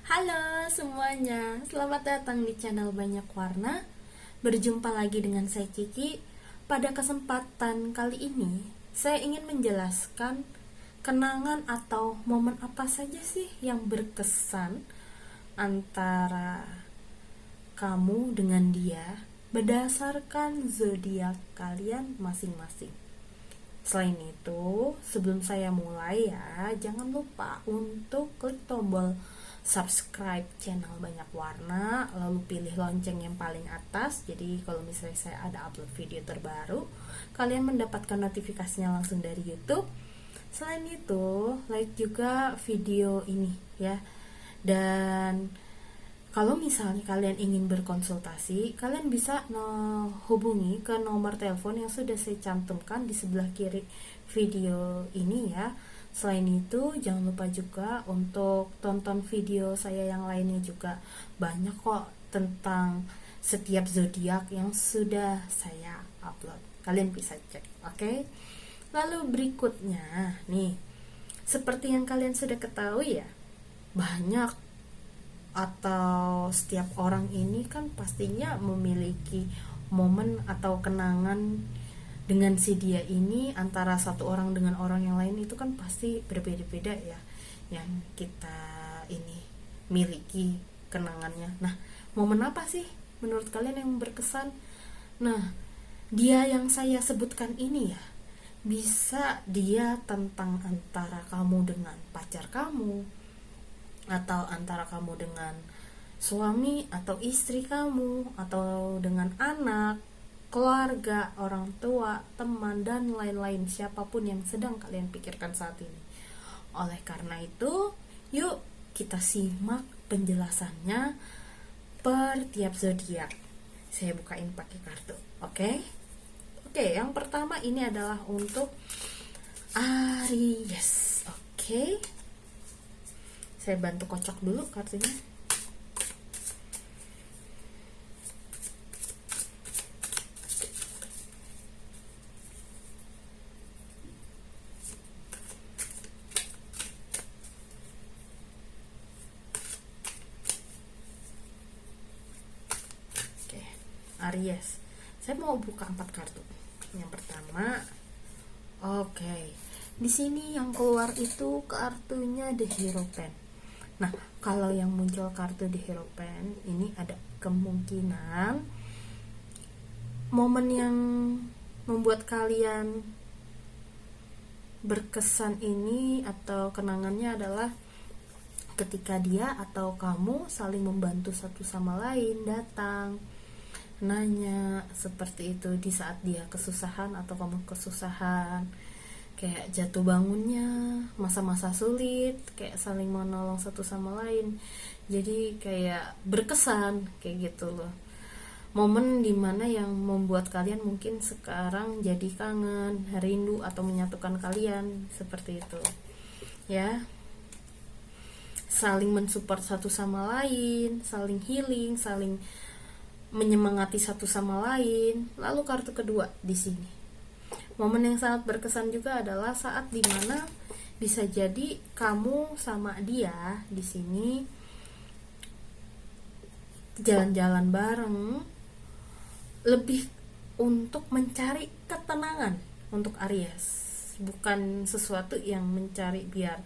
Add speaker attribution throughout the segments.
Speaker 1: Halo semuanya, selamat datang di channel Banyak Warna. Berjumpa lagi dengan saya Kiki. Pada kesempatan kali ini, saya ingin menjelaskan kenangan atau momen apa saja sih yang berkesan antara kamu dengan dia berdasarkan zodiak kalian masing-masing. Selain itu, sebelum saya mulai ya, jangan lupa untuk klik tombol subscribe channel Banyak Warna, lalu pilih lonceng yang paling atas. Jadi kalau misalnya saya ada upload video terbaru, kalian mendapatkan notifikasinya langsung dari YouTube. Selain itu, like juga video ini ya. Dan kalau misalnya kalian ingin berkonsultasi, kalian bisa hubungi ke nomor telepon yang sudah saya cantumkan di sebelah kiri video ini ya. Selain itu, jangan lupa juga untuk tonton video saya yang lainnya juga. Banyak kok tentang setiap zodiak yang sudah saya upload. Kalian bisa cek, oke? Lalu berikutnya, nih, seperti yang kalian sudah ketahui ya, banyak atau setiap orang ini kan pastinya memiliki momen atau kenangan dengan si dia ini. Antara satu orang dengan orang yang lain itu kan pasti berbeda-beda ya, yang kita ini miliki kenangannya. Nah, momen apa sih menurut kalian yang berkesan? Nah, dia yang saya sebutkan ini ya, bisa dia tentang antara kamu dengan pacar kamu, atau antara kamu dengan suami atau istri kamu, atau dengan anak, keluarga, orang tua, teman, dan lain-lain, siapapun yang sedang kalian pikirkan saat ini. Oleh karena itu, yuk kita simak penjelasannya per tiap zodiak. Saya bukain pakai kartu, oke? Oke, yang pertama ini adalah untuk Aries, oke? Saya bantu kocok dulu kartunya. Oke, Aries. Saya mau buka 4 kartu. Yang pertama, oke. Di sini yang keluar itu kartunya The Hierophant. Nah, kalau yang muncul kartu di Hierophant ini ada kemungkinan momen yang membuat kalian berkesan ini atau kenangannya adalah ketika dia atau kamu saling membantu satu sama lain, datang nanya seperti itu di saat dia kesusahan atau kamu kesusahan, kayak jatuh bangunnya, masa-masa sulit, kayak saling menolong satu sama lain. Jadi kayak berkesan kayak gitu loh. Momen dimana yang membuat kalian mungkin sekarang jadi kangen, rindu, atau menyatukan kalian seperti itu ya. Saling mensupport satu sama lain, saling healing, saling menyemangati satu sama lain. Lalu kartu kedua di sini, momen yang sangat berkesan juga adalah saat dimana bisa jadi kamu sama dia di sini jalan-jalan bareng, lebih untuk mencari ketenangan untuk Aries, bukan sesuatu yang mencari biar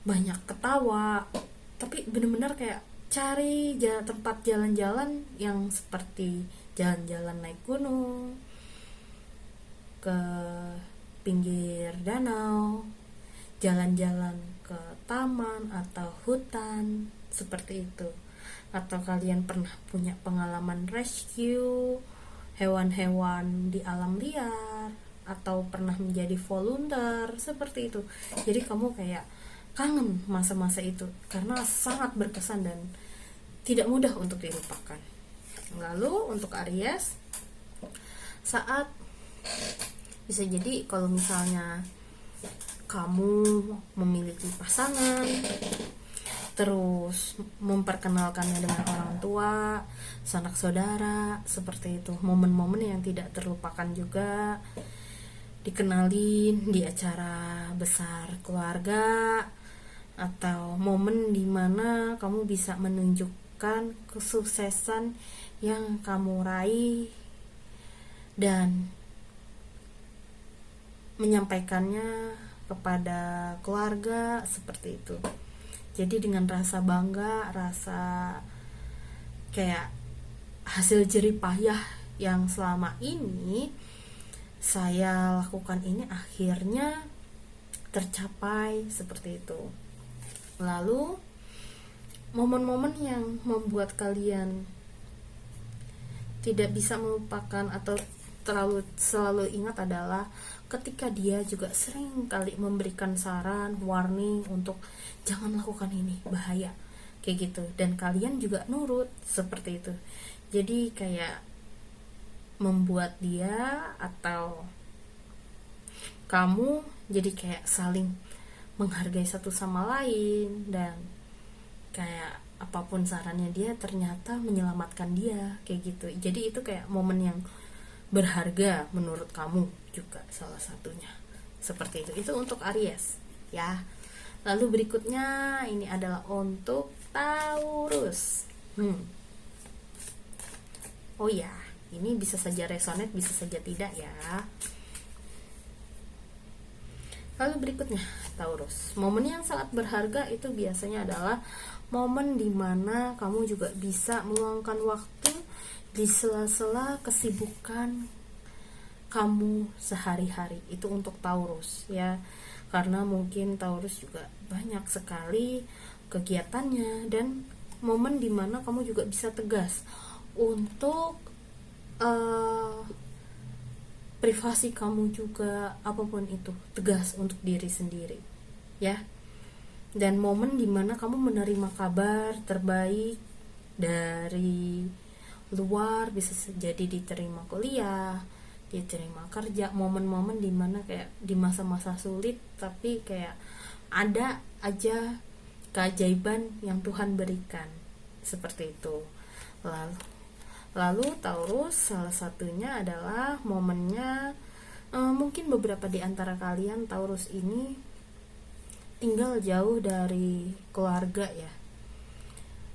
Speaker 1: banyak ketawa, tapi benar-benar kayak cari tempat jalan-jalan yang seperti jalan-jalan naik gunung, ke pinggir danau, jalan-jalan ke taman atau hutan seperti itu. Atau kalian pernah punya pengalaman rescue hewan-hewan di alam liar, atau pernah menjadi volunteer seperti itu. Jadi kamu kayak kangen masa-masa itu karena sangat berkesan dan tidak mudah untuk dilupakan. Lalu untuk Aries, saat bisa jadi kalau misalnya kamu memiliki pasangan, terus memperkenalkannya dengan orang tua, sanak saudara, seperti itu. Momen-momen yang tidak terlupakan juga, dikenalin di acara besar keluarga, atau momen dimana kamu bisa menunjukkan kesuksesan yang kamu raih dan menyampaikannya kepada keluarga seperti itu. Jadi dengan rasa bangga, rasa kayak hasil jerih payah yang selama ini saya lakukan ini akhirnya tercapai seperti itu. Lalu momen-momen yang membuat kalian tidak bisa melupakan atau selalu ingat adalah ketika dia juga sering kali memberikan saran, warning untuk jangan lakukan ini, bahaya, kayak gitu, dan kalian juga nurut seperti itu. Jadi kayak membuat dia atau kamu jadi kayak saling menghargai satu sama lain, dan kayak apapun sarannya dia ternyata menyelamatkan dia, kayak gitu. Jadi itu kayak momen yang berharga menurut kamu juga salah satunya seperti itu. Itu untuk Aries ya. Lalu berikutnya ini adalah untuk Taurus. Oh ya, ini bisa saja resonate, bisa saja tidak ya. Lalu berikutnya Taurus, momen yang sangat berharga itu biasanya adalah momen dimana kamu juga bisa meluangkan waktu di sela-sela kesibukan kamu sehari-hari. Itu untuk Taurus ya, karena mungkin Taurus juga banyak sekali kegiatannya, dan momen dimana kamu juga bisa tegas untuk privasi kamu juga, apapun itu, tegas untuk diri sendiri ya. Dan momen dimana kamu menerima kabar terbaik dari luar, bisa jadi diterima kuliah, diterima kerja, momen-momen dimana kayak di masa-masa sulit tapi kayak ada aja keajaiban yang Tuhan berikan seperti itu. Lalu Taurus, salah satunya adalah momennya mungkin beberapa di antara kalian Taurus ini tinggal jauh dari keluarga ya.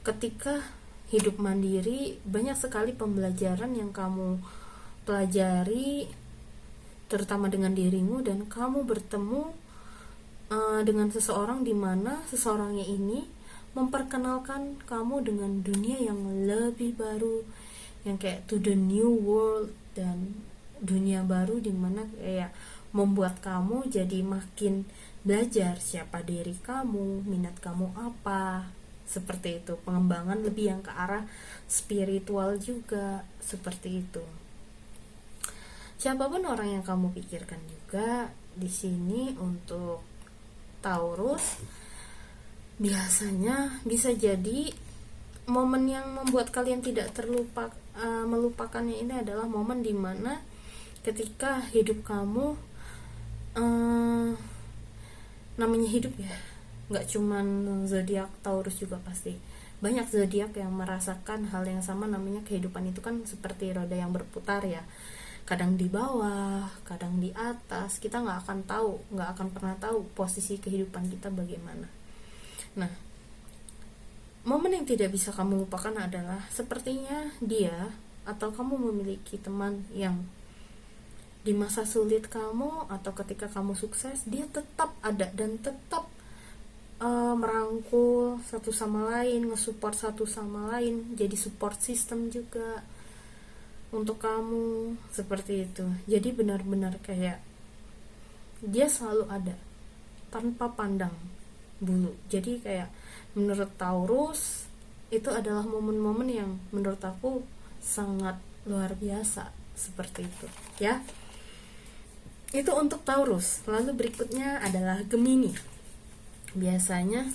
Speaker 1: Ketika hidup mandiri, banyak sekali pembelajaran yang kamu pelajari, terutama dengan dirimu, dan kamu bertemu dengan seseorang di mana seseorangnya ini memperkenalkan kamu dengan dunia yang lebih baru, yang kayak to the new world, dan dunia baru dimana kayak membuat kamu jadi makin belajar siapa diri kamu, minat kamu apa, seperti itu. Pengembangan lebih yang ke arah spiritual juga, seperti itu. Siapapun orang yang kamu pikirkan juga di sini untuk Taurus, biasanya bisa jadi momen yang membuat kalian tidak melupakannya ini adalah momen dimana ketika hidup kamu namanya hidup ya, nggak cuman zodiak Taurus juga, pasti banyak zodiak yang merasakan hal yang sama. Namanya kehidupan itu kan seperti roda yang berputar ya, kadang di bawah, kadang di atas. Kita nggak akan pernah tahu posisi kehidupan kita bagaimana. Nah, momen yang tidak bisa kamu lupakan adalah sepertinya dia atau kamu memiliki teman yang di masa sulit kamu atau ketika kamu sukses, dia tetap ada dan tetap merangkul satu sama lain, nge-support satu sama lain, jadi support system juga untuk kamu, seperti itu. Jadi benar-benar kayak dia selalu ada tanpa pandang bulu. Jadi kayak menurut Taurus itu adalah momen-momen yang menurut aku sangat luar biasa, seperti itu ya. Itu untuk Taurus. Lalu berikutnya adalah Gemini. Biasanya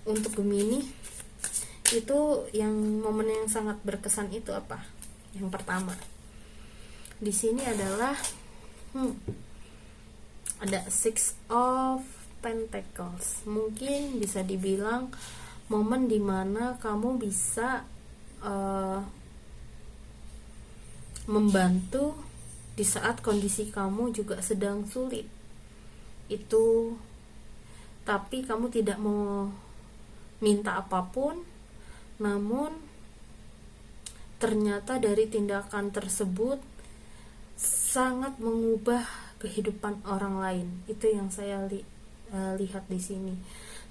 Speaker 1: untuk Gemini itu yang momen yang sangat berkesan itu apa? Yang pertama di sini adalah ada Six of Pentacles. Mungkin bisa dibilang momen dimana kamu bisa membantu di saat kondisi kamu juga sedang sulit. Itu tapi kamu tidak mau minta apapun, namun ternyata dari tindakan tersebut sangat mengubah kehidupan orang lain. Itu yang saya lihat di sini,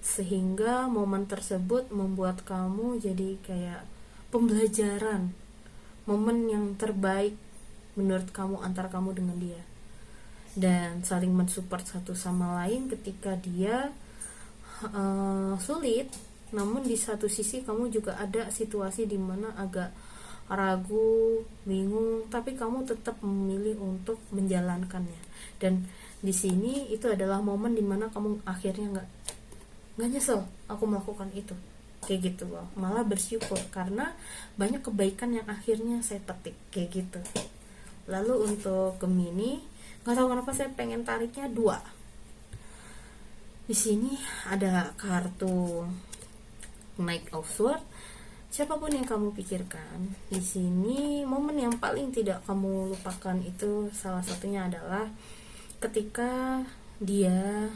Speaker 1: sehingga momen tersebut membuat kamu jadi kayak pembelajaran, momen yang terbaik menurut kamu antara kamu dengan dia, dan saling mensupport satu sama lain ketika dia sulit. Namun di satu sisi kamu juga ada situasi di mana agak ragu, bingung, tapi kamu tetap memilih untuk menjalankannya. Dan di sini itu adalah momen dimana kamu akhirnya nggak nyesel aku melakukan itu, kayak gitu loh, malah bersyukur karena banyak kebaikan yang akhirnya saya petik, kayak gitu. Lalu untuk Gemini, nggak tahu kenapa saya pengen tariknya 2. Di sini ada kartu Knight of Swords. Siapapun yang kamu pikirkan, di sini momen yang paling tidak kamu lupakan itu salah satunya adalah ketika dia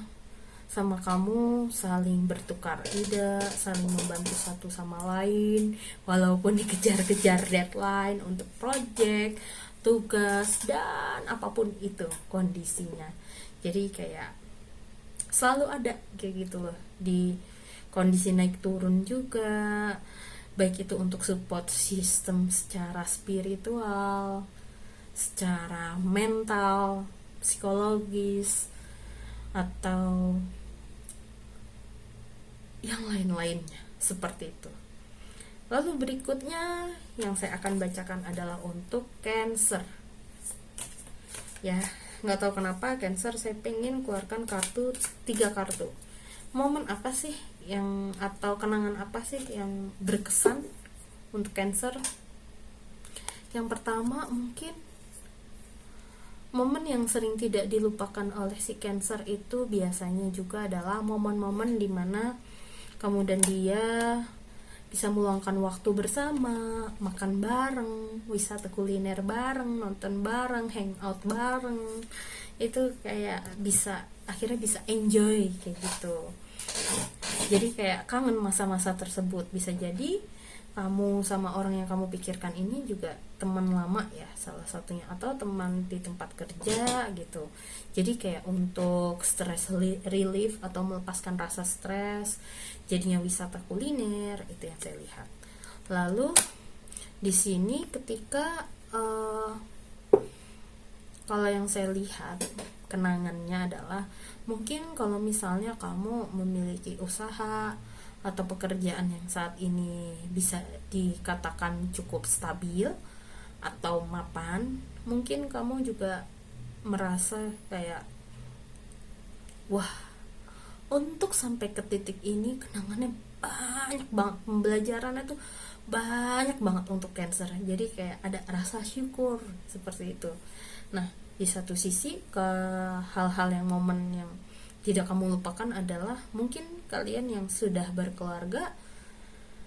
Speaker 1: sama kamu saling bertukar ide, saling membantu satu sama lain, walaupun dikejar-kejar deadline untuk project, tugas, dan apapun itu kondisinya. Jadi kayak selalu ada kayak gitu loh, di kondisi naik turun juga, baik itu untuk support sistem secara spiritual, secara mental, psikologis, atau yang lain-lainnya seperti itu. Lalu berikutnya yang saya akan bacakan adalah untuk Cancer. Ya, nggak tahu kenapa Cancer saya pengen keluarkan 3 kartu. Momen apa sih yang, atau kenangan apa sih yang berkesan untuk Cancer? Yang pertama, mungkin momen yang sering tidak dilupakan oleh si Cancer itu biasanya juga adalah momen-momen dimana kamu dan dia bisa meluangkan waktu bersama, makan bareng, wisata kuliner bareng, nonton bareng, hangout bareng. Itu kayak akhirnya bisa enjoy kayak gitu. Jadi kayak kangen masa-masa tersebut. Bisa jadi kamu sama orang yang kamu pikirkan ini juga teman lama ya, salah satunya, atau teman di tempat kerja gitu. Jadi kayak untuk stress relief atau melepaskan rasa stres, jadinya wisata kuliner, itu yang saya lihat. Lalu di sini ketika kalau yang saya lihat kenangannya adalah mungkin kalau misalnya kamu memiliki usaha atau pekerjaan yang saat ini bisa dikatakan cukup stabil atau mapan, mungkin kamu juga merasa kayak wah, untuk sampai ke titik ini kenangannya banyak banget, pembelajarannya tuh banyak banget untuk Cancer. Jadi kayak ada rasa syukur seperti itu. Nah, di satu sisi ke hal-hal yang momen yang tidak kamu lupakan adalah mungkin kalian yang sudah berkeluarga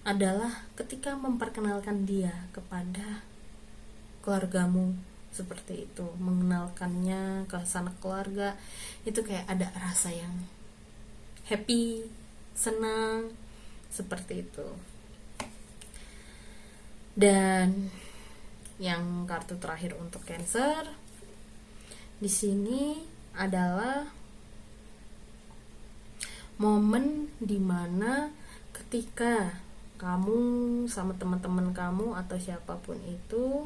Speaker 1: adalah ketika memperkenalkan dia kepada keluargamu, seperti itu, mengenalkannya ke sanak keluarga, itu kayak ada rasa yang happy, senang, seperti itu. Dan yang kartu terakhir untuk Cancer di sini adalah momen dimana ketika kamu sama teman-teman kamu atau siapapun itu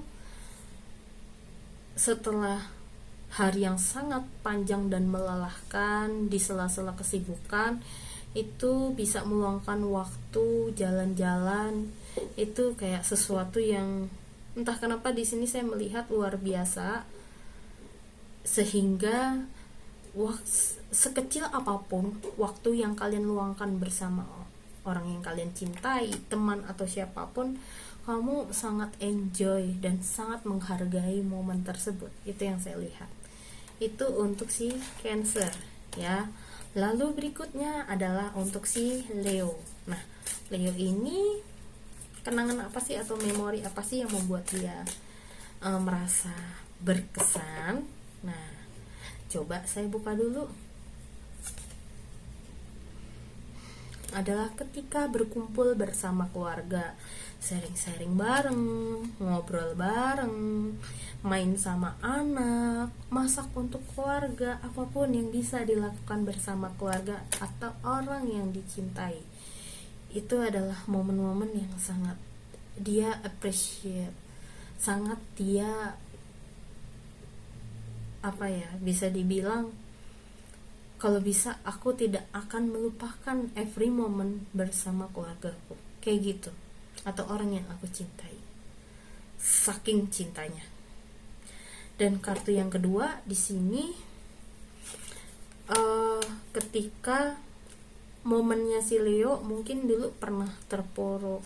Speaker 1: setelah hari yang sangat panjang dan melelahkan, di sela-sela kesibukan itu bisa meluangkan waktu jalan-jalan. Itu kayak sesuatu yang entah kenapa di sini saya melihat luar biasa, sehingga sekecil apapun waktu yang kalian luangkan bersama orang yang kalian cintai, teman atau siapapun, kamu sangat enjoy dan sangat menghargai momen tersebut. Itu yang saya lihat. Itu untuk si Cancer ya. Lalu berikutnya adalah untuk si Leo. Nah, Leo ini kenangan apa sih atau memori apa sih yang membuat dia merasa berkesan? Nah, coba saya buka dulu. adalah ketika berkumpul bersama keluarga, sharing-sharing bareng, ngobrol bareng, main sama anak, masak untuk keluarga, apapun yang bisa dilakukan bersama keluarga atau orang yang dicintai. Itu adalah momen-momen yang sangat dia appreciate, sangat dia bisa dibilang kalau bisa aku tidak akan melupakan every moment bersama keluargaku, kayak gitu, atau orang yang aku cintai, saking cintanya. Dan kartu yang kedua di sini ketika momennya si Leo mungkin dulu pernah terpuruk,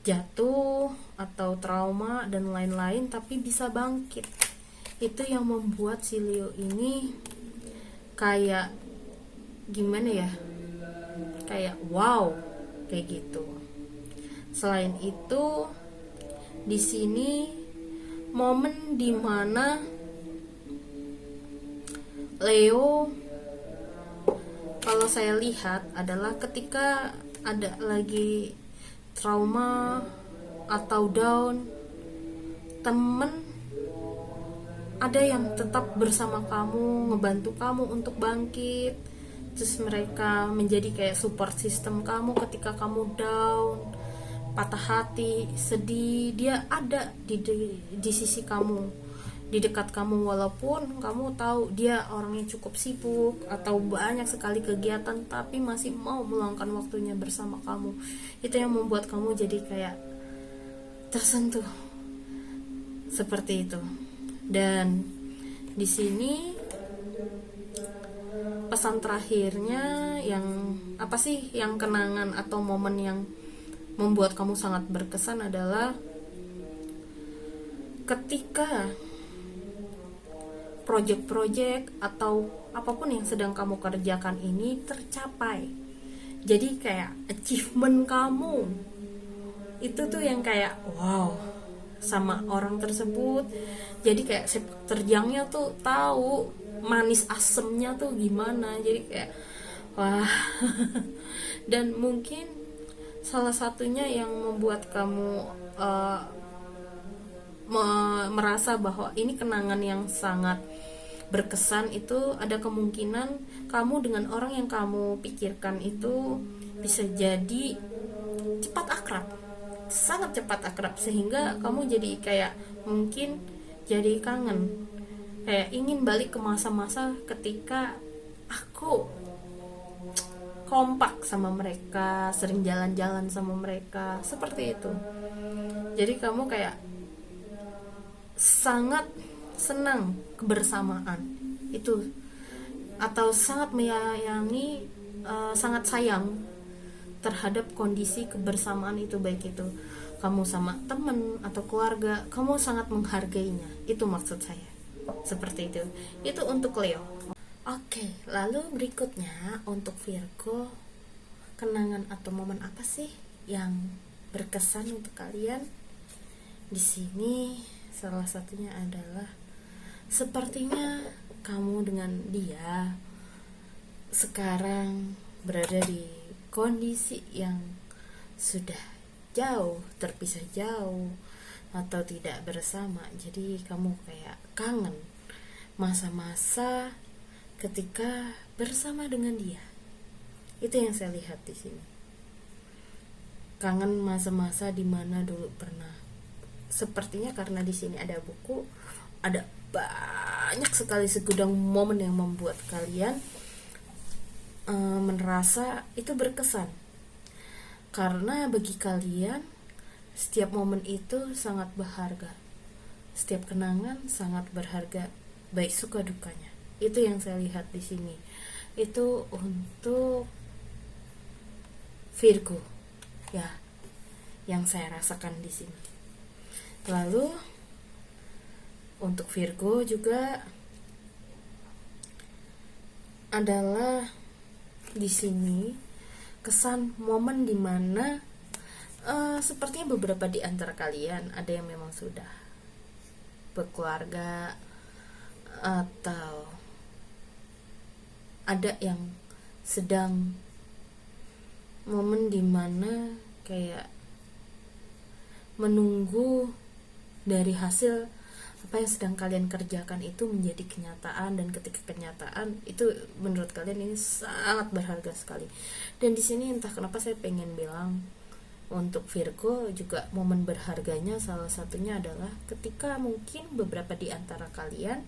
Speaker 1: jatuh atau trauma dan lain-lain, tapi bisa bangkit. Itu yang membuat si Leo ini kayak gimana ya, kayak wow, kayak gitu. Selain itu di sini momen dimana Leo, kalau saya lihat, adalah ketika ada lagi trauma atau down, temen ada yang tetap bersama kamu, ngebantu kamu untuk bangkit. Terus mereka menjadi kayak support system kamu ketika kamu down, patah hati, sedih. Dia ada di sisi kamu, di dekat kamu, walaupun kamu tahu dia orangnya cukup sibuk atau banyak sekali kegiatan, tapi masih mau meluangkan waktunya bersama kamu. Itu yang membuat kamu jadi kayak tersentuh seperti itu. Dan di sini pesan terakhirnya yang apa sih, yang kenangan atau momen yang membuat kamu sangat berkesan adalah ketika project-project atau apapun yang sedang kamu kerjakan ini tercapai. Jadi kayak achievement kamu itu tuh yang kayak wow sama orang tersebut. Jadi kayak sepak terjangnya tuh tahu manis asemnya tuh gimana. Jadi kayak wah. Dan mungkin salah satunya yang membuat kamu merasa bahwa ini kenangan yang sangat berkesan, itu ada kemungkinan kamu dengan orang yang kamu pikirkan itu bisa jadi cepat akrab, sangat cepat akrab, sehingga kamu jadi kayak mungkin jadi kangen, kayak ingin balik ke masa-masa ketika aku kompak sama mereka, sering jalan-jalan sama mereka, seperti itu. Jadi kamu kayak sangat senang kebersamaan itu, atau sangat menyayangi, sangat sayang terhadap kondisi kebersamaan itu, baik itu kamu sama teman atau keluarga, kamu sangat menghargainya. Itu maksud saya, seperti itu. Itu untuk Leo. Oke, lalu berikutnya untuk Virgo, kenangan atau momen apa sih yang berkesan untuk kalian? Di sini salah satunya adalah sepertinya kamu dengan dia sekarang berada di kondisi yang sudah jauh, terpisah jauh, atau tidak bersama. Jadi kamu kayak kangen masa-masa ketika bersama dengan dia. Itu yang saya lihat di sini. Kangen masa-masa dimana dulu pernah. Sepertinya karena di sini ada buku, ada banyak sekali segudang momen yang membuat kalian merasa itu berkesan. Karena bagi kalian setiap momen itu sangat berharga, setiap kenangan sangat berharga, baik suka dukanya. Itu yang saya lihat di sini. Itu untuk Virgo, ya, yang saya rasakan di sini. Lalu untuk Virgo juga adalah di sini kesan momen dimana sepertinya beberapa di antara kalian ada yang memang sudah berkeluarga, atau ada yang sedang momen dimana kayak menunggu dari hasil apa yang sedang kalian kerjakan itu menjadi kenyataan, dan ketika kenyataan itu menurut kalian ini sangat berharga sekali. Dan di sini entah kenapa saya pengen bilang untuk Virgo juga momen berharganya salah satunya adalah ketika mungkin beberapa di antara kalian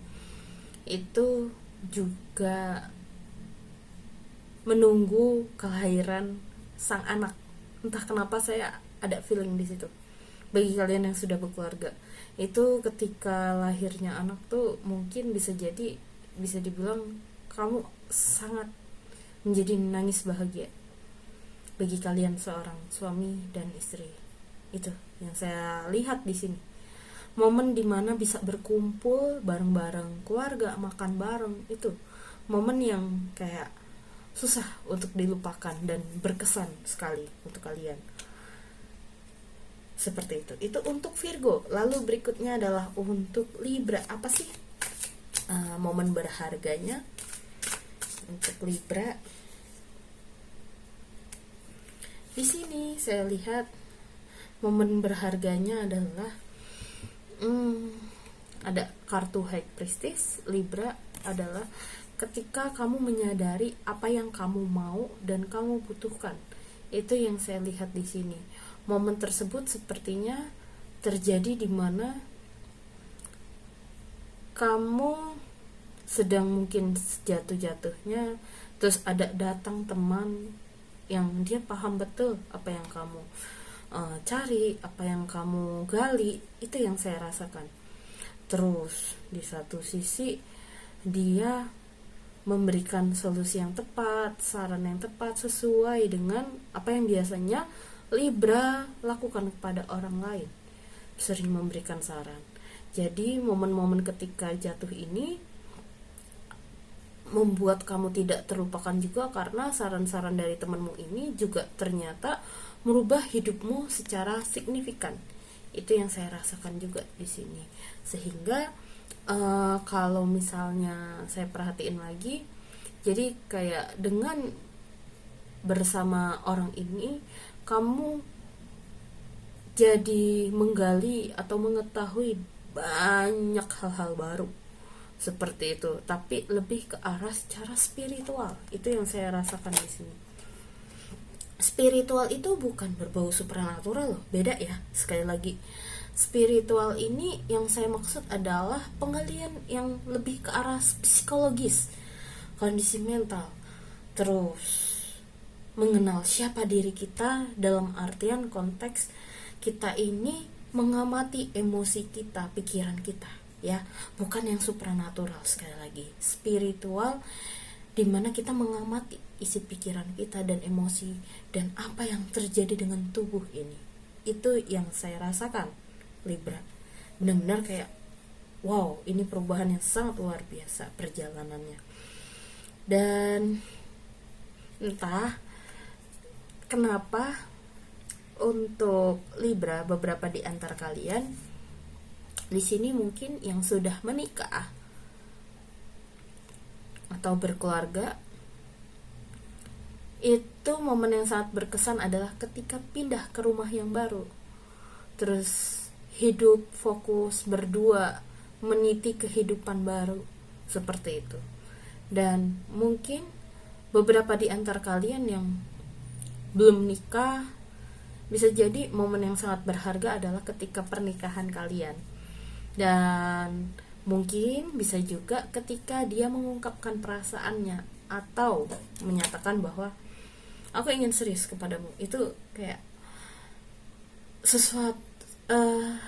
Speaker 1: itu juga menunggu kelahiran sang anak. Entah kenapa saya ada feeling di situ. Bagi kalian yang sudah berkeluarga, itu ketika lahirnya anak tuh mungkin bisa dibilang kamu sangat menjadi nangis bahagia. Bagi kalian seorang suami dan istri, itu yang saya lihat di sini. Momen dimana bisa berkumpul bareng-bareng keluarga, makan bareng, itu momen yang kayak susah untuk dilupakan dan berkesan sekali untuk kalian. Seperti itu untuk Virgo. Lalu berikutnya adalah untuk Libra. Apa sih momen berharganya untuk Libra? Di sini saya lihat momen berharganya adalah ada kartu High Priestess. Libra adalah ketika kamu menyadari apa yang kamu mau dan kamu butuhkan. Itu yang saya lihat di sini. Momen tersebut sepertinya terjadi di mana kamu sedang mungkin jatuh-jatuhnya, terus ada datang teman yang dia paham betul apa yang kamu cari, apa yang kamu gali. Itu yang saya rasakan. Terus di satu sisi dia memberikan solusi yang tepat, saran yang tepat sesuai dengan apa yang biasanya Libra lakukan kepada orang lain. Sering memberikan saran. Jadi momen-momen ketika jatuh ini membuat kamu tidak terlupakan juga, karena saran-saran dari temanmu ini juga ternyata merubah hidupmu secara signifikan. Itu yang saya rasakan juga di sini. Sehingga kalau misalnya saya perhatiin lagi, jadi kayak dengan bersama orang ini kamu jadi menggali atau mengetahui banyak hal-hal baru seperti itu, tapi lebih ke arah secara spiritual. Itu yang saya rasakan di sini. Spiritual itu bukan berbau supranatural loh, beda ya. Sekali lagi, spiritual ini yang saya maksud adalah penggalian yang lebih ke arah psikologis, kondisi mental, terus mengenal siapa diri kita dalam artian konteks kita ini mengamati emosi kita, pikiran kita, ya, bukan yang supranatural. Sekali lagi, spiritual dimana kita mengamati isi pikiran kita dan emosi dan apa yang terjadi dengan tubuh ini. Itu yang saya rasakan, Libra. Benar-benar kayak wow, ini perubahan yang sangat luar biasa perjalanannya. Dan entah kenapa untuk Libra, beberapa di antara kalian di sini mungkin yang sudah menikah atau berkeluarga, itu momen yang sangat berkesan adalah ketika pindah ke rumah yang baru, terus hidup fokus berdua meniti kehidupan baru seperti itu. Dan mungkin beberapa di antara kalian yang belum nikah, bisa jadi momen yang sangat berharga adalah ketika pernikahan kalian. Dan mungkin bisa juga ketika dia mengungkapkan perasaannya atau menyatakan bahwa aku ingin serius kepadamu. Itu kayak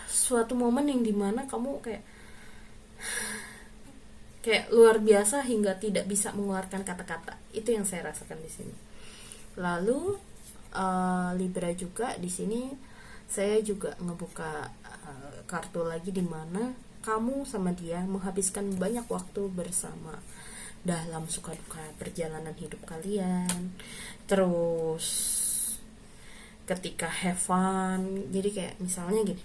Speaker 1: suatu momen yang dimana kamu kayak luar biasa hingga tidak bisa mengeluarkan kata-kata. Itu yang saya rasakan di sini. Lalu Libra juga di sini saya juga ngebuka kartu lagi di mana kamu sama dia menghabiskan banyak waktu bersama dalam suka duka perjalanan hidup kalian. Terus ketika have fun, jadi kayak misalnya gini,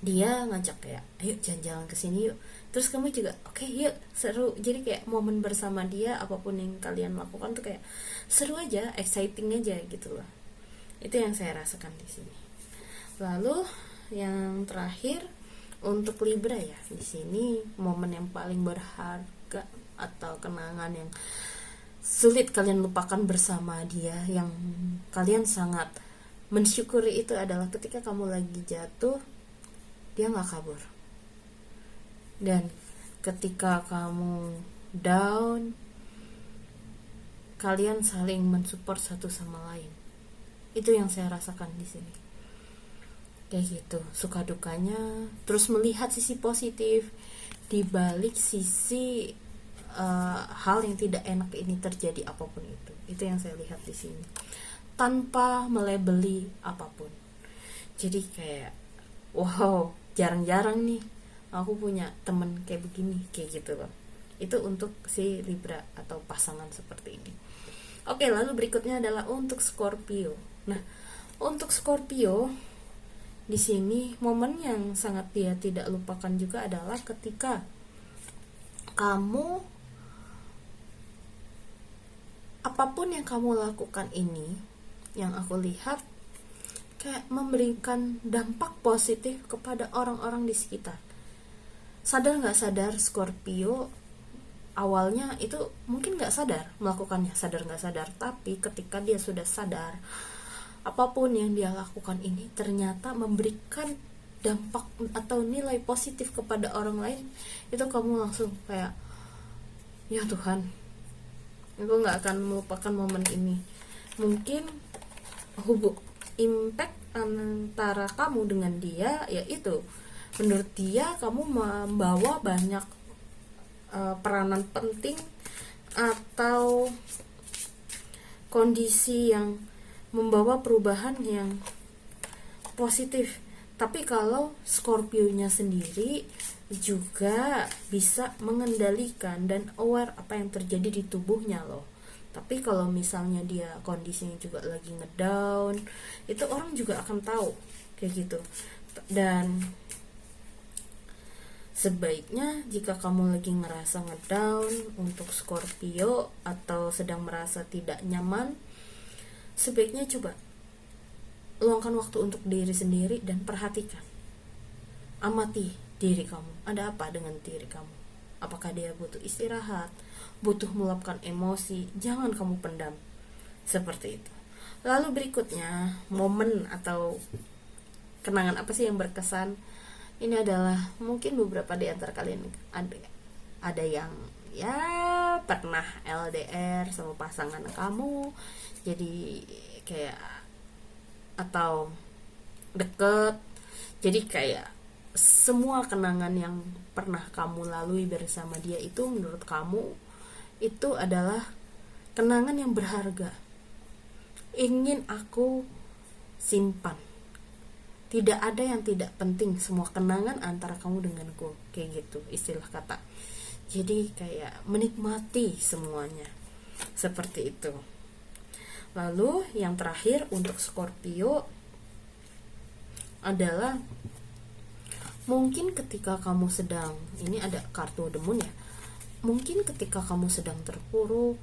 Speaker 1: dia ngajak kayak ayo jalan-jalan ke sini yuk, terus kamu juga oke, yuk, seru. Jadi kayak momen bersama dia, apapun yang kalian lakukan tuh kayak seru aja, exciting aja gitu loh. Itu yang saya rasakan di sini. Lalu yang terakhir untuk Libra ya, di sini momen yang paling berharga atau kenangan yang sulit kalian lupakan bersama dia, yang kalian sangat mensyukuri itu adalah ketika kamu lagi jatuh, dia nggak kabur. Dan ketika kamu down, kalian saling mensupport satu sama lain. Itu yang saya rasakan di sini. Kayak gitu, suka dukanya, terus melihat sisi positif di balik sisi hal yang tidak enak ini terjadi, apapun itu. Itu yang saya lihat di sini. Tanpa melebeli apapun. Jadi kayak wow, jarang-jarang nih aku punya temen kayak begini, kayak gitu loh. Itu untuk si Libra atau pasangan seperti ini. Oke, lalu berikutnya adalah untuk Scorpio. Nah, untuk Scorpio di sini momen yang sangat dia tidak lupakan juga adalah ketika kamu, apapun yang kamu lakukan ini, yang aku lihat kayak memberikan dampak positif kepada orang-orang di sekitar. Sadar nggak sadar, Scorpio awalnya itu mungkin nggak sadar melakukannya, sadar nggak sadar, tapi ketika dia sudah sadar, apapun yang dia lakukan ini ternyata memberikan dampak atau nilai positif kepada orang lain, itu kamu langsung kayak ya Tuhan, aku nggak akan melupakan momen ini. Mungkin impact antara kamu dengan dia yaitu menurut dia kamu membawa banyak peranan penting atau kondisi yang membawa perubahan yang positif. Tapi kalau Scorpio-nya sendiri juga bisa mengendalikan dan aware apa yang terjadi di tubuhnya loh. Tapi kalau misalnya dia kondisinya juga lagi ngedown, itu orang juga akan tahu kayak gitu. Dan sebaiknya jika kamu lagi ngerasa ngedown untuk Scorpio atau sedang merasa tidak nyaman, sebaiknya coba luangkan waktu untuk diri sendiri dan perhatikan, amati diri kamu. Ada apa dengan diri kamu? Apakah dia butuh istirahat, butuh meluapkan emosi? Jangan kamu pendam seperti itu. Lalu berikutnya, momen atau kenangan apa sih yang berkesan? Ini adalah mungkin beberapa di antara kalian ada yang ya pernah LDR sama pasangan kamu, jadi kayak, atau deket, jadi kayak semua kenangan yang pernah kamu lalui bersama dia itu menurut kamu itu adalah kenangan yang berharga, ingin aku simpan. Tidak ada yang tidak penting, semua kenangan antara kamu denganku, kayak gitu istilah kata. Jadi kayak menikmati semuanya seperti itu. Lalu yang terakhir untuk Scorpio adalah mungkin ketika kamu sedang, ini ada kartu The Moon ya, mungkin ketika kamu sedang terpuruk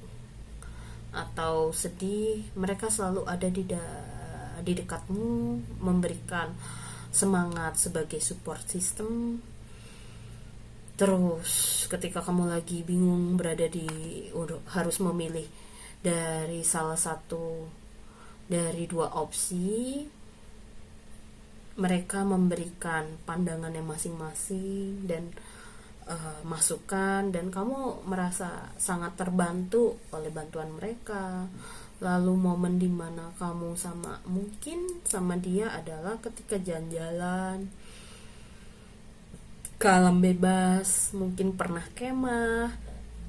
Speaker 1: atau sedih, mereka selalu ada di dekatmu, memberikan semangat sebagai support system. Terus ketika kamu lagi bingung harus memilih dari salah satu dari dua opsi, mereka memberikan pandangannya masing-masing dan masukan, dan kamu merasa sangat terbantu oleh bantuan mereka. Lalu momen dimana kamu mungkin sama dia adalah ketika jalan-jalan ke alam bebas, mungkin pernah kemah,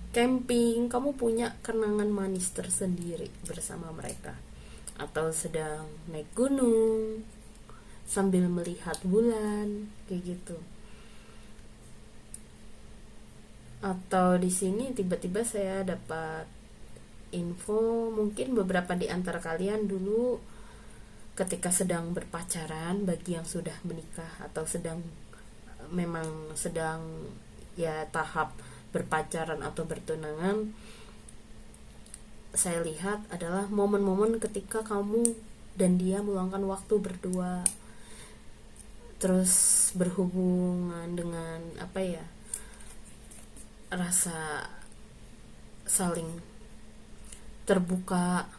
Speaker 1: camping, kamu punya kenangan manis tersendiri bersama mereka. Atau sedang naik gunung sambil melihat bulan, kayak gitu. Atau di sini tiba-tiba saya dapat info, mungkin beberapa di antara kalian dulu ketika sedang berpacaran, bagi yang sudah menikah atau memang sedang ya tahap berpacaran atau bertunangan, saya lihat adalah momen-momen ketika kamu dan dia meluangkan waktu berdua, terus berhubungan dengan rasa saling terbuka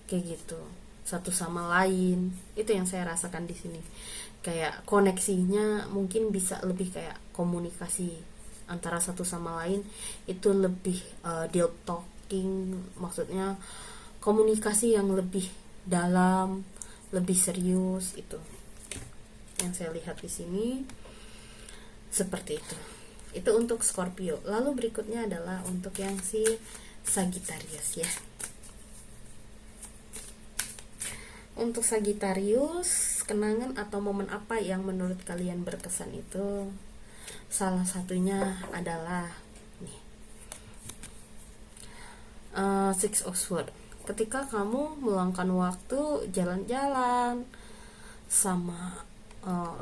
Speaker 1: kayak gitu satu sama lain. Itu yang saya rasakan di sini. Kayak koneksinya mungkin bisa lebih kayak komunikasi antara satu sama lain itu lebih deep talking, maksudnya komunikasi yang lebih dalam, lebih serius. Itu yang saya lihat di sini seperti itu. Itu untuk Scorpio. Lalu berikutnya adalah untuk yang si Sagittarius ya. Untuk Sagittarius, kenangan atau momen apa yang menurut kalian berkesan itu? Salah satunya adalah nih, Six of Swords. Ketika kamu meluangkan waktu jalan-jalan sama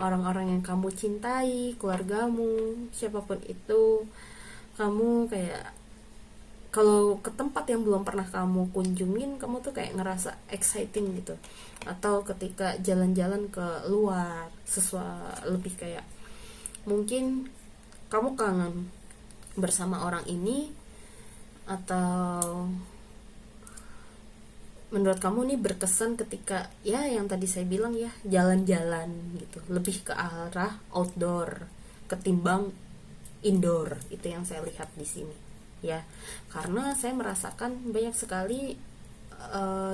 Speaker 1: orang-orang yang kamu cintai, keluargamu, siapapun itu, kamu kayak kalau ke tempat yang belum pernah kamu kunjungin, kamu tuh kayak ngerasa exciting gitu. Atau ketika jalan-jalan ke luar, lebih kayak mungkin kamu kangen bersama orang ini, atau menurut kamu nih berkesan ketika ya yang tadi saya bilang ya, jalan-jalan gitu, lebih ke arah outdoor ketimbang indoor. Itu yang saya lihat di sini ya, karena saya merasakan banyak sekali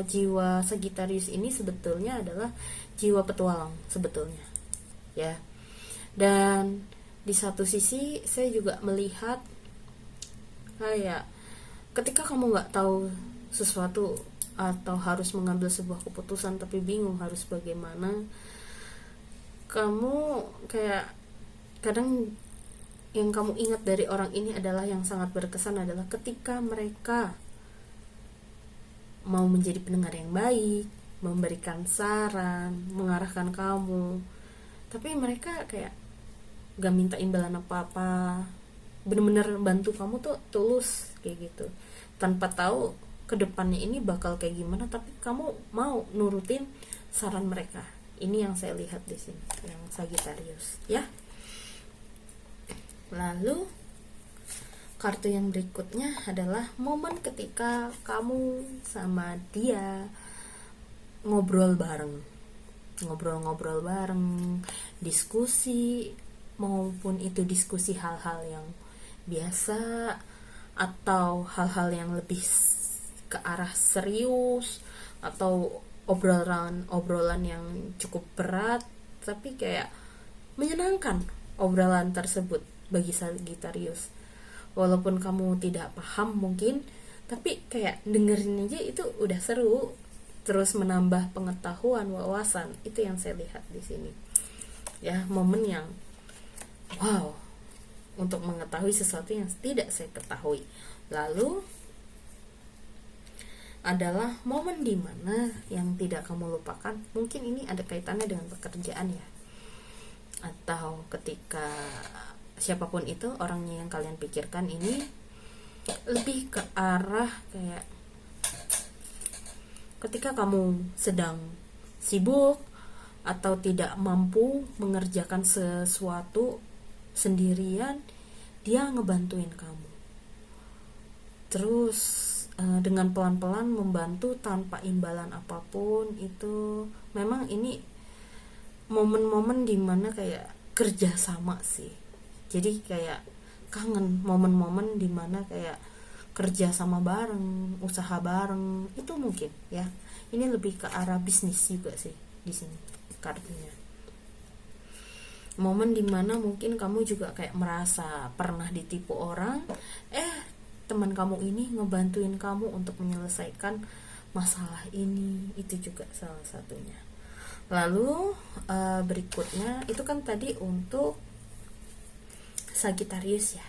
Speaker 1: jiwa Sagittarius ini sebetulnya adalah jiwa petualang sebetulnya ya. Dan di satu sisi saya juga melihat kayak ketika kamu nggak tahu sesuatu atau harus mengambil sebuah keputusan tapi bingung harus bagaimana, kamu kayak kadang yang kamu ingat dari orang ini adalah yang sangat berkesan adalah ketika mereka mau menjadi pendengar yang baik, memberikan saran, mengarahkan kamu, tapi mereka kayak gak minta imbalan apa-apa, bener-bener bantu kamu tuh tulus kayak gitu, tanpa tahu kedepannya ini bakal kayak gimana, tapi kamu mau nurutin saran mereka. Ini yang saya lihat di sini, yang Sagittarius ya. Lalu kartu yang berikutnya adalah momen ketika kamu sama dia ngobrol bareng, ngobrol-ngobrol bareng, diskusi, maupun itu diskusi hal-hal yang biasa atau hal-hal yang lebih ke arah serius, atau obrolan yang cukup berat tapi kayak menyenangkan obrolan tersebut bagi Sagittarius. Walaupun kamu tidak paham mungkin, tapi kayak dengerin aja itu udah seru, terus menambah pengetahuan, wawasan. Itu yang saya lihat di sini ya, momen yang wow untuk mengetahui sesuatu yang tidak saya ketahui. Lalu adalah momen dimana yang tidak kamu lupakan, mungkin ini ada kaitannya dengan pekerjaan ya, atau ketika siapapun itu orangnya yang kalian pikirkan ini lebih ke arah kayak ketika kamu sedang sibuk atau tidak mampu mengerjakan sesuatu sendirian, dia ngebantuin kamu terus dengan pelan-pelan membantu tanpa imbalan apapun. Itu memang ini momen-momen dimana kayak kerja sama sih, jadi kayak kangen momen-momen dimana kayak kerja sama bareng, usaha bareng. Itu mungkin ya, ini lebih ke arah bisnis juga sih di sini kartunya. Momen dimana mungkin kamu juga kayak merasa pernah ditipu orang, teman kamu ini ngebantuin kamu untuk menyelesaikan masalah ini. Itu juga salah satunya. Lalu berikutnya itu kan tadi untuk Sagittarius ya.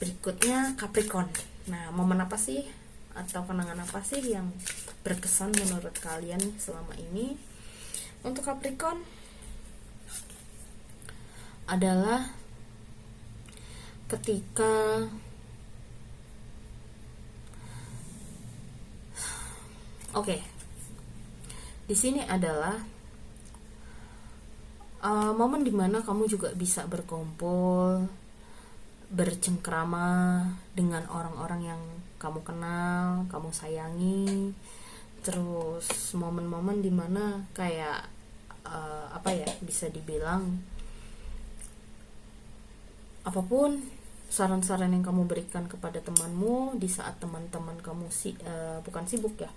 Speaker 1: Berikutnya Capricorn. Nah, momen apa sih atau kenangan apa sih yang berkesan menurut kalian selama ini? Untuk Capricorn adalah ketika di sini adalah momen dimana kamu juga bisa berkumpul, bercengkrama dengan orang-orang yang kamu kenal, kamu sayangi. Terus momen-momen dimana kayak bisa dibilang apapun saran-saran yang kamu berikan kepada temanmu di saat teman-teman kamu bukan sibuk ya,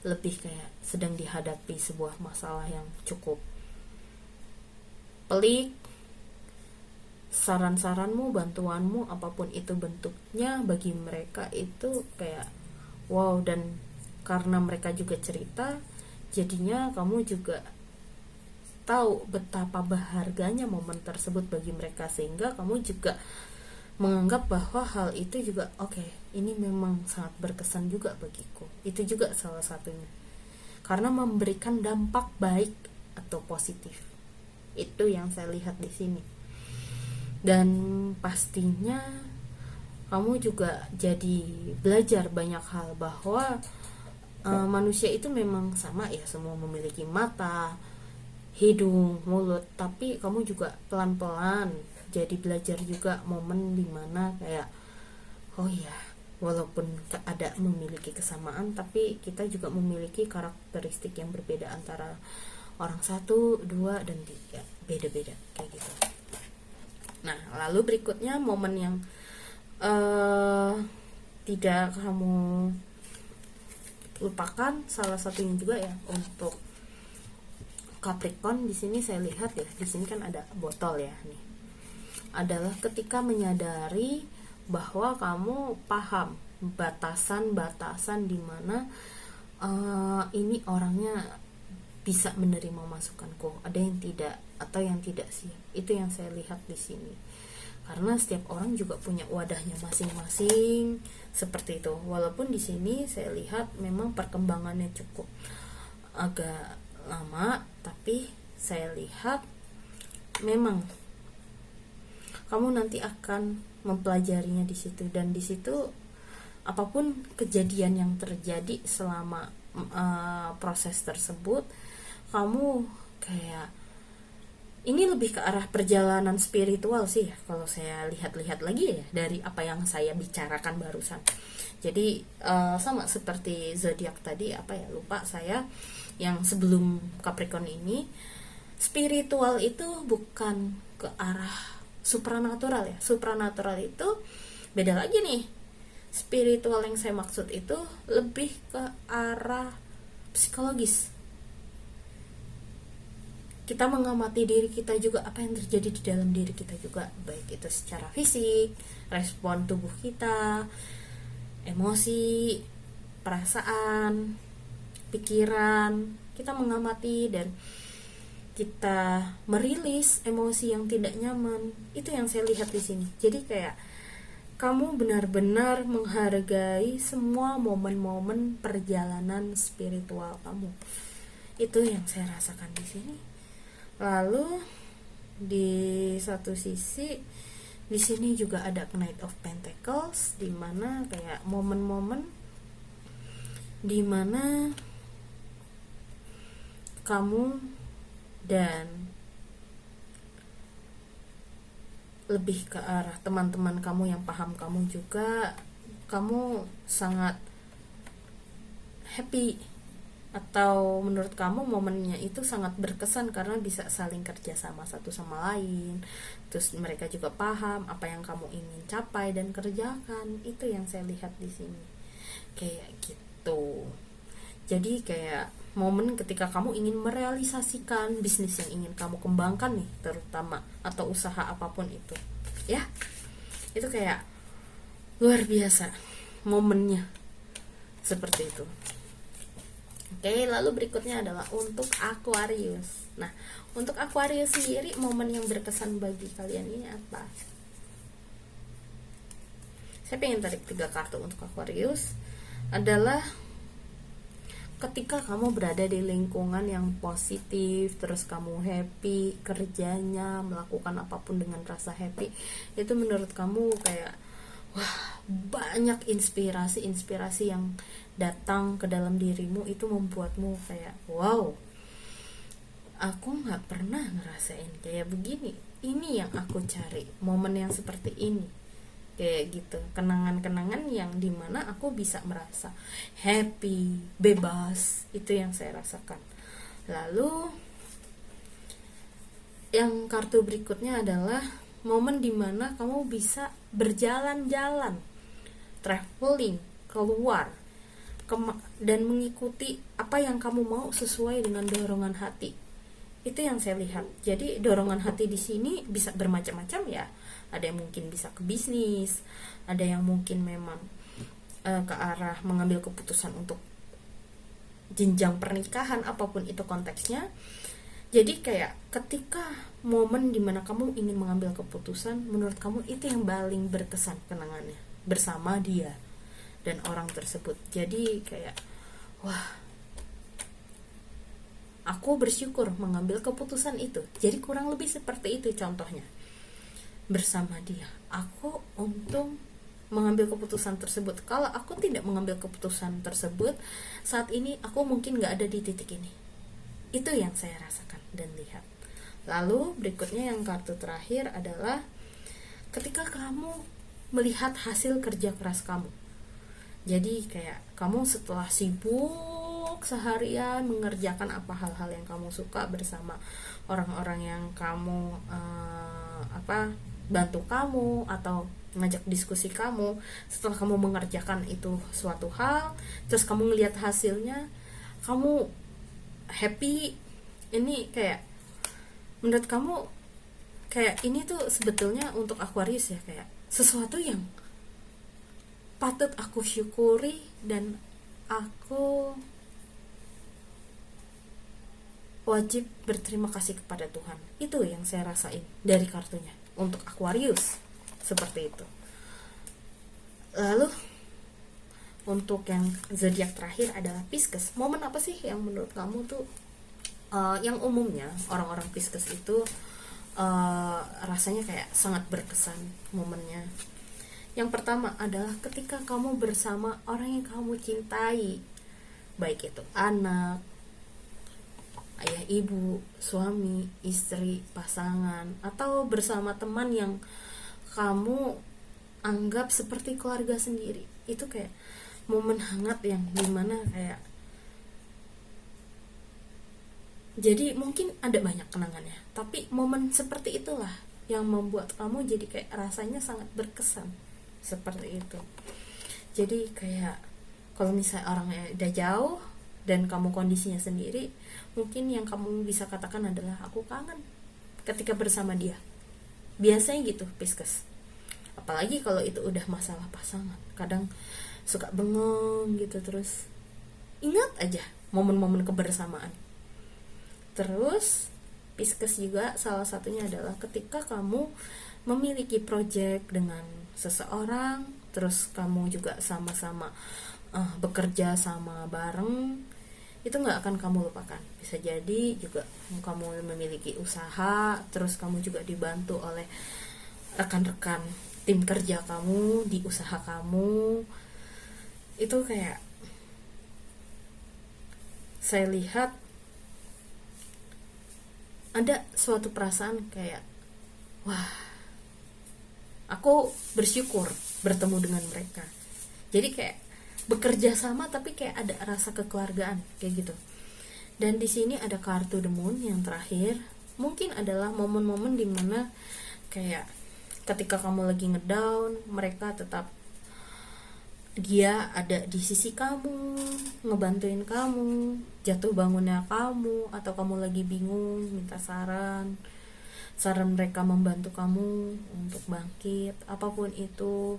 Speaker 1: lebih kayak sedang dihadapi sebuah masalah yang cukup pelik, saran-saranmu, bantuanmu, apapun itu bentuknya, bagi mereka itu kayak wow. Dan karena mereka juga cerita, jadinya kamu juga tahu betapa berharganya momen tersebut bagi mereka, sehingga kamu juga menganggap bahwa hal itu juga ini memang sangat berkesan juga bagiku. Itu juga salah satunya, karena memberikan dampak baik atau positif. Itu yang saya lihat di sini. Dan pastinya kamu juga jadi belajar banyak hal, bahwa manusia itu memang sama ya, semua memiliki mata, hidung, mulut, tapi kamu juga pelan-pelan jadi belajar juga momen dimana kayak walaupun ada memiliki kesamaan, tapi kita juga memiliki karakteristik yang berbeda antara orang 1, 2, dan 3, beda-beda kayak gitu. Nah, lalu berikutnya momen yang tidak kamu lupakan, salah satunya juga ya untuk Capricorn. Di sini saya lihat ya, di sini kan ada botol ya nih. Adalah ketika menyadari bahwa kamu paham batasan-batasan di mana ini orangnya bisa menerima masukanku, ada yang tidak atau yang tidak sih. Itu yang saya lihat di sini. Karena setiap orang juga punya wadahnya masing-masing seperti itu. Walaupun di sini saya lihat memang perkembangannya cukup agak lama, tapi saya lihat memang kamu nanti akan mempelajarinya di situ. Dan di situ apapun kejadian yang terjadi selama proses tersebut, kamu kayak ini lebih ke arah perjalanan spiritual sih ya, kalau saya lihat-lihat lagi ya dari apa yang saya bicarakan barusan. Jadi sama seperti zodiak tadi, lupa saya, yang sebelum Capricorn ini, spiritual itu bukan ke arah supranatural ya. Supranatural itu beda lagi nih. Spiritual yang saya maksud itu lebih ke arah psikologis. Kita mengamati diri kita juga, apa yang terjadi di dalam diri kita juga, baik itu secara fisik, respon tubuh kita, emosi, perasaan, pikiran. Kita mengamati dan kita merilis emosi yang tidak nyaman. Itu yang saya lihat di sini. Jadi kayak kamu benar-benar menghargai semua momen-momen perjalanan spiritual kamu. Itu yang saya rasakan di sini. Lalu di satu sisi di sini juga ada Knight of Pentacles, di mana kayak momen-momen di mana kamu dan lebih ke arah teman-teman kamu yang paham kamu juga, kamu sangat happy, atau menurut kamu momennya itu sangat berkesan karena bisa saling kerja sama satu sama lain. Terus mereka juga paham apa yang kamu ingin capai dan kerjakan. Itu yang saya lihat di sini. Kayak gitu. Jadi kayak momen ketika kamu ingin merealisasikan bisnis yang ingin kamu kembangkan nih, terutama, atau usaha apapun itu. Ya. Itu kayak luar biasa momennya. Seperti itu. Oke, lalu berikutnya adalah untuk Aquarius. Nah, untuk Aquarius sendiri, momen yang berkesan bagi kalian ini apa? Saya pengen tarik 3 kartu untuk Aquarius. Adalah ketika kamu berada di lingkungan yang positif, terus kamu happy kerjanya, melakukan apapun dengan rasa happy, itu menurut kamu kayak wah, banyak inspirasi yang datang ke dalam dirimu, itu membuatmu kayak wow, aku nggak pernah ngerasain kayak begini, ini yang aku cari, momen yang seperti ini, kayak gitu, kenangan-kenangan yang dimana aku bisa merasa happy, bebas, itu yang saya rasakan. Lalu yang kartu berikutnya adalah momen dimana kamu bisa berjalan-jalan, traveling, keluar, dan mengikuti apa yang kamu mau sesuai dengan dorongan hati. Itu yang saya lihat. Jadi dorongan hati di sini bisa bermacam-macam ya. Ada yang mungkin bisa ke bisnis, ada yang mungkin memang ke arah mengambil keputusan untuk jenjang pernikahan, apapun itu konteksnya. Jadi kayak ketika momen dimana kamu ingin mengambil keputusan, menurut kamu itu yang paling berkesan kenangannya bersama dia dan orang tersebut. Jadi kayak wah, aku bersyukur mengambil keputusan itu. Jadi kurang lebih seperti itu contohnya. Bersama dia, aku untung mengambil keputusan tersebut. Kalau aku tidak mengambil keputusan tersebut, saat ini aku mungkin gak ada di titik ini. Itu yang saya rasakan dan lihat. Lalu berikutnya yang kartu terakhir adalah ketika kamu melihat hasil kerja keras kamu. Jadi kayak kamu setelah sibuk seharian mengerjakan hal-hal yang kamu suka bersama orang-orang yang kamu bantu kamu atau ngajak diskusi kamu, setelah kamu mengerjakan itu suatu hal, terus kamu ngelihat hasilnya, kamu happy. Ini kayak menurut kamu kayak ini tuh sebetulnya untuk Aquarius ya, kayak sesuatu yang patut aku syukuri dan aku wajib berterima kasih kepada Tuhan. Itu yang saya rasain dari kartunya untuk Aquarius, seperti itu. Lalu untuk yang zodiak terakhir adalah Pisces. Momen apa sih yang menurut kamu tuh yang umumnya orang-orang Pisces itu rasanya kayak sangat berkesan momennya? Yang pertama adalah ketika kamu bersama orang yang kamu cintai, baik itu anak, ayah, ibu, suami, istri, pasangan, atau bersama teman yang kamu anggap seperti keluarga sendiri. Itu kayak momen hangat yang dimana kayak, jadi mungkin ada banyak kenangannya, tapi momen seperti itulah yang membuat kamu jadi kayak rasanya sangat berkesan, seperti itu. Jadi kayak kalau misalnya orangnya udah jauh dan kamu kondisinya sendiri, mungkin yang kamu bisa katakan adalah aku kangen ketika bersama dia. Biasanya gitu Pisces. Apalagi kalau itu udah masalah pasangan, kadang suka bengong gitu, terus ingat aja momen-momen kebersamaan. Terus Pisces juga salah satunya adalah ketika kamu memiliki project dengan seseorang, terus kamu juga sama-sama bekerja sama bareng, itu nggak akan kamu lupakan. Bisa jadi juga kamu memiliki usaha, terus kamu juga dibantu oleh rekan-rekan tim kerja kamu di usaha kamu. Itu kayak saya lihat ada suatu perasaan kayak wah, aku bersyukur bertemu dengan mereka. Jadi kayak bekerja sama tapi kayak ada rasa kekeluargaan kayak gitu. Dan di sini ada kartu The Moon yang terakhir. Mungkin adalah momen-momen dimana kayak ketika kamu lagi ngedown, mereka tetap, dia ada di sisi kamu, ngebantuin kamu, jatuh bangunnya kamu, atau kamu lagi bingung minta saran mereka membantu kamu untuk bangkit, apapun itu.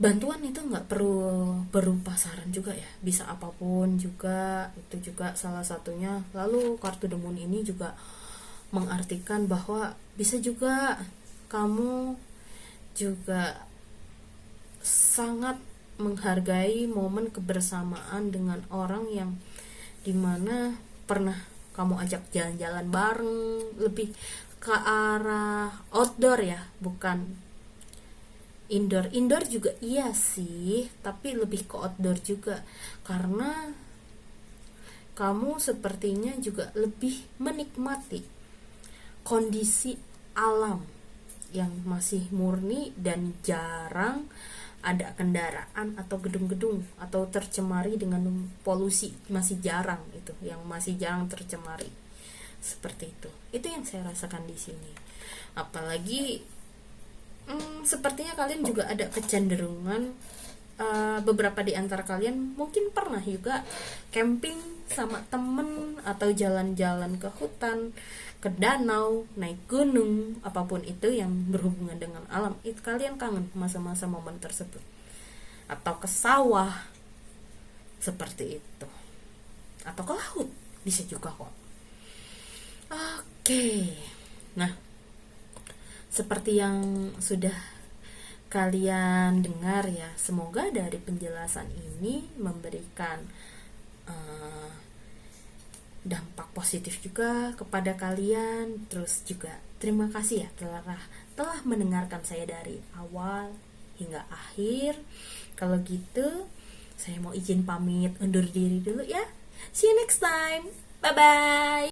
Speaker 1: Bantuan itu nggak perlu berupa saran juga ya, bisa apapun juga, itu juga salah satunya. Lalu kartu The Moon ini juga mengartikan bahwa bisa juga kamu juga sangat menghargai momen kebersamaan dengan orang yang dimana pernah kamu ajak jalan-jalan bareng, lebih ke arah outdoor ya, bukan indoor juga iya sih, tapi lebih ke outdoor juga, karena kamu sepertinya juga lebih menikmati kondisi alam yang masih murni dan jarang ada kendaraan atau gedung-gedung atau tercemari dengan polusi, masih jarang, itu yang masih jarang tercemari seperti itu yang saya rasakan di sini. Apalagi sepertinya kalian juga ada kecenderungan, beberapa di antara kalian mungkin pernah juga camping sama temen atau jalan-jalan ke hutan, ke danau, naik gunung, apapun itu yang berhubungan dengan alam. Itu kalian kangen masa-masa momen tersebut, atau ke sawah seperti itu, atau ke laut bisa juga kok. Oke. Nah, seperti yang sudah kalian dengar ya, semoga dari penjelasan ini memberikan dampak positif juga kepada kalian. Terus juga terima kasih ya telah mendengarkan saya dari awal hingga akhir. Kalau gitu saya mau izin pamit undur diri dulu ya. See you next time. Bye bye.